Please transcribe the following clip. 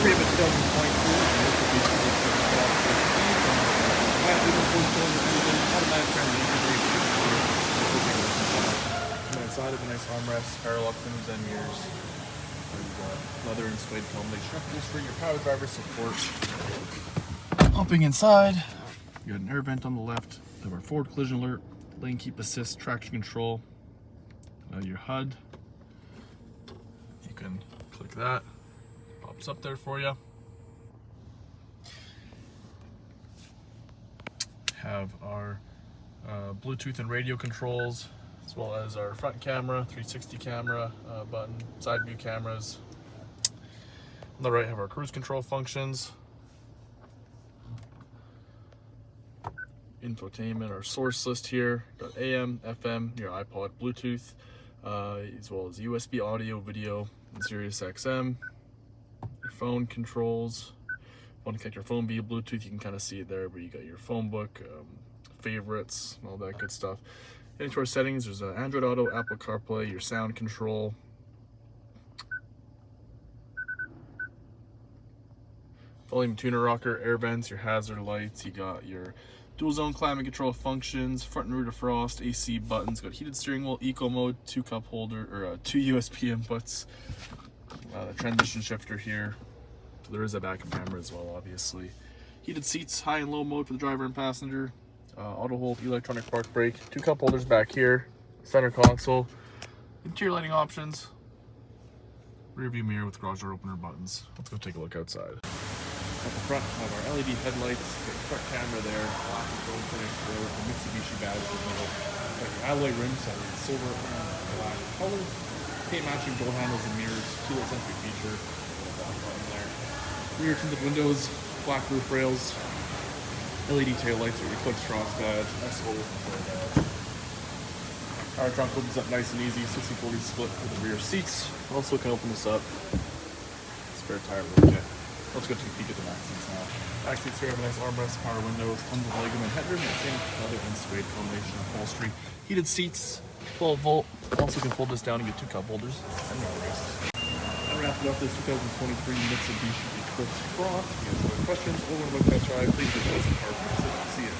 We have a 2022 Mitsubishi Eclipse Cross automatic transmission. Come inside of a nice armrest, parallel trims and mirrors. There's leather and suede combination for your power driver support. Hopping inside, you got an air vent on the left. We have our forward collision alert, lane keep assist, traction control. Your HUD. You can click that. Pops up there for you. Have our Bluetooth and radio controls, as well as our front camera, 360 camera button, side view cameras. On the right, have our cruise control functions, infotainment, our source list here. Got AM, FM, your iPod, Bluetooth, as well as USB audio, video, and Sirius XM. Your phone controls. Want to connect your phone via Bluetooth, you can kind of see it there, but you got your phone book, favorites, all that good stuff. Into our settings, there's Android Auto, Apple CarPlay, your sound control. Volume tuner rocker, air vents, your hazard lights, you got your dual zone climate control functions, front and rear defrost, AC buttons, got heated steering wheel, eco mode, 2 cup holder, or 2 USB inputs, the transition shifter here. So there is a backup camera as well, obviously. Heated seats, high and low mode for the driver and passenger. Auto hold, electronic park brake, 2 cup holders back here, center console, interior lighting options, rear view mirror with garage door opener buttons. Let's go take a look outside. At the front, have our LED headlights, got your front camera there, black and gold finish there with the Mitsubishi badge in the middle. Got your alloy rims that are in silver and black color. Paint matching door handles and mirrors, keyless entry feature. Black button there. Rear tinted windows, black roof rails, LED tail lights, or Eclipse Cross badge, S-AWC. Our trunk opens up nice and easy, 60-40 split for the rear seats. Also can open this up. Spare tire lift kit. Let's go take a peek at the back seats now. Back seats here have a nice armrest, power windows, tons of legroom and headroom, the same leather and suede combination upholstery. Heated seats, 12 volt. Also can fold this down and get 2 cup holders and an armrest. And wrapping up this 2023 Mitsubishi Eclipse Cross. If you have any questions or want to look at that drive, please visit us at Car. See you.